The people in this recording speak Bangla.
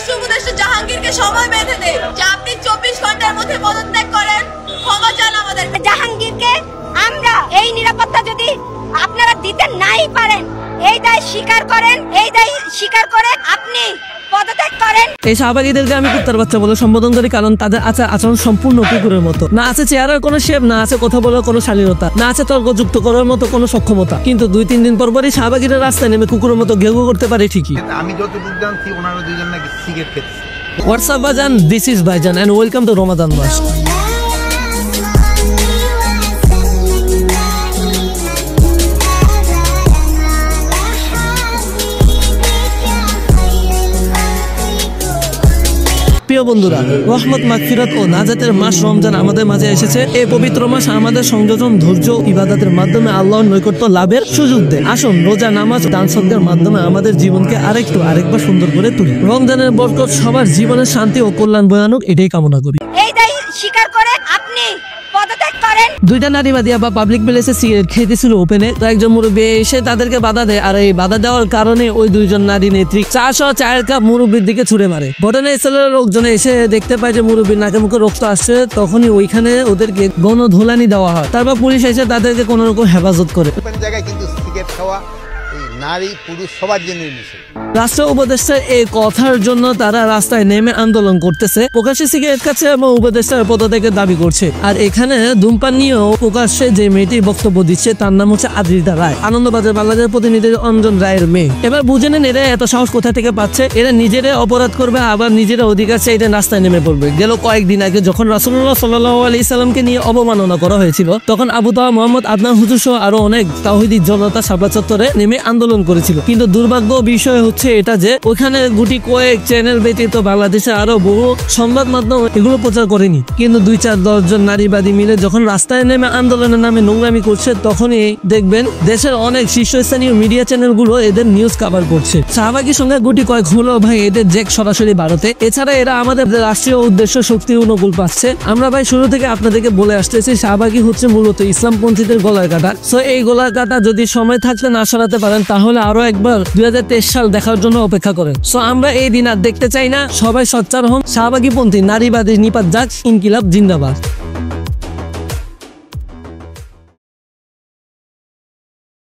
রাষ্ট্র উপদেষ্টা জাহাঙ্গীরকে সময় বেঁধে দে যে আপনি 24 ঘন্টার মধ্যে পদত্যাগ করেন, ক্ষমা চান আমাদের। জাহাঙ্গীরকে আমরা এই নিরাপত্তা যদি আপনারা দিতে নাই পারেন, এই দায় স্বীকার করেন, এই দায় স্বীকার করে আপনি পদত্যাগ করেন। এই শাহবাগীদেরকে আমি কুত্তার বাচ্চা বলে সম্বোধন করি, কারণ তাদের আচরণ সম্পূর্ণ কুকুরের মতো। না আছে চেহারার কোনো শেপ, না আছে কথা বলার কোনো শালীনতা, না আছে তর্কযুক্ত করার মতো কোনো সক্ষমতা। কিন্তু 2-3 দিন পরই শাহবাগীরা রাস্তায় নেমে কুকুরের মতো ঘেউ করতে পারে ঠিকই। আমি যতটুকু জানছি ওনারা দুইজন নাকি সিগারেট খেতেছে। হোয়াটসঅ্যাপ ভাইজান, দিস ইজ ভাইজান এন্ড ওয়েলকাম টু রমাদান মাস। প্রিয় বন্ধুরা, রহমত, মাগফিরাত ও নাজাতের মাস রমজান আমাদের মাঝে এসেছে। এই পবিত্র মাস আমাদের সংযম, ধৈর্য, ইবাদতের মাধ্যমে আল্লাহর নৈকট্য লাভের সুযোগ দেয়। আসুন রোজা, নামাজ, দান সদকার মাধ্যমে আমাদের জীবনকে আরেকবার সুন্দর করে তুলি। রমজানের বরকত সবার জীবনে শান্তি ও কল্যাণ বয়ে আনুক, এটাই কামনা করি। এই দায় স্বীকার করে আপনি পদত্যাগ করেন। দুইটা নারীবাদী আবার পাবলিক প্লেসে সিগারেট খেতেছিল ওপেনে, তো একজন মুরব্বী এসে তাদেরকে বাধা দেয়, আর এই বাধা দেওয়ার কারণে ওই দুইজন নারী নেত্রী চায়ের কাপ মুরব্বীর দিকে ছুড়ে মারে। ঘটনাস্থলের লোকজনে এসে দেখতে পায় যে মুরব্বীর নাকে মুখে রক্ত আসছে। তখনই ওইখানে ওদেরকে গণধুলানি দেওয়া হয়। তারপর পুলিশ এসে তাদেরকে কোন রকম হেফাজত করে। জায়গায় কিন্তু সিগারেট খাওয়া এই নারী পুরুষ সবার জন্য নিষেধ। রাষ্ট্র উপদেষ্টার এই কথার জন্য তারা রাস্তায় নেমে আন্দোলন করতেছে, প্রকাশ্যে সিগারেট খাচ্ছে এবং উপদেষ্টার পদত্যাগের দাবি করছে। আর এখানে ধূমপান নিয়েও প্রকাশ্যে যে মেয়েটি বক্তব্য দিচ্ছে তার নাম হচ্ছে আদ্রিতা রায়, আনন্দবাজার বাংলাদেশ প্রতিনিধি অঞ্জন রায়ের মেয়ে। এবার বুঝে নেন এরা এত সাহস কোথা থেকে পাচ্ছে। এরা নিজেরা অপরাধ করবে, আবার নিজেরা অধিকার চাইতে রাস্তায় নেমে পড়বে। গেল কয়েকদিন আগে যখন রাসূলুল্লাহ সাল্লাল্লাহু আলাইহি সাল্লামকে নিয়ে অবমাননা করা হয়েছিল, তখন আবু তাওয়া, মোহাম্মদ আদনান হুজুর সহ আরো অনেক তাওহীদি জনতা শাপলা চত্বরে নেমে আন্দোলন করেছিল। কিন্তু দুর্ভাগ্য বিষয় হচ্ছে এটা যে ওখানে গুটি কয়েক চ্যানেল ব্যতীত বাংলাদেশে আরো বহু সংবাদ মাধ্যম এগুলো প্রচার করেনি। কিন্তু 2-4-10 জন নারীবাদী মিলে যখন রাস্তায় নেমে আন্দোলনের নামে নোংরামি করছে, তখনই দেখবেন দেশের অনেক শীর্ষস্থানীয় মিডিয়া চ্যানেলগুলো এদের নিউজ কভার করছে। শাহবাগীর সঙ্গে গুটি কয়েক হলো ভাই এদের জেক সরাসরি ভারতে। এছাড়া এরা আমাদের রাষ্ট্রীয় উদ্দেশ্য শক্তি অনুকূল পাচ্ছে। আমরা ভাই শুরু থেকে আপনাদেরকে বলে আসতেছি, শাহবাগী হচ্ছে মূলত ইসলামপন্থীদের গলার কাটা। সো এই গলার কাটা যদি সময় থাকলে না সরাতে পারেন, তাহলে আরো একবার 2023 সাল দেখার জন্য অপেক্ষা করেন। সো আমরা এই দিন আর দেখতে চাই না। সবাই সোচ্চার হন, শাহবাগী পন্থী নারীবাদী নিপাত যাক, ইনকিলাব জিন্দাবাদ।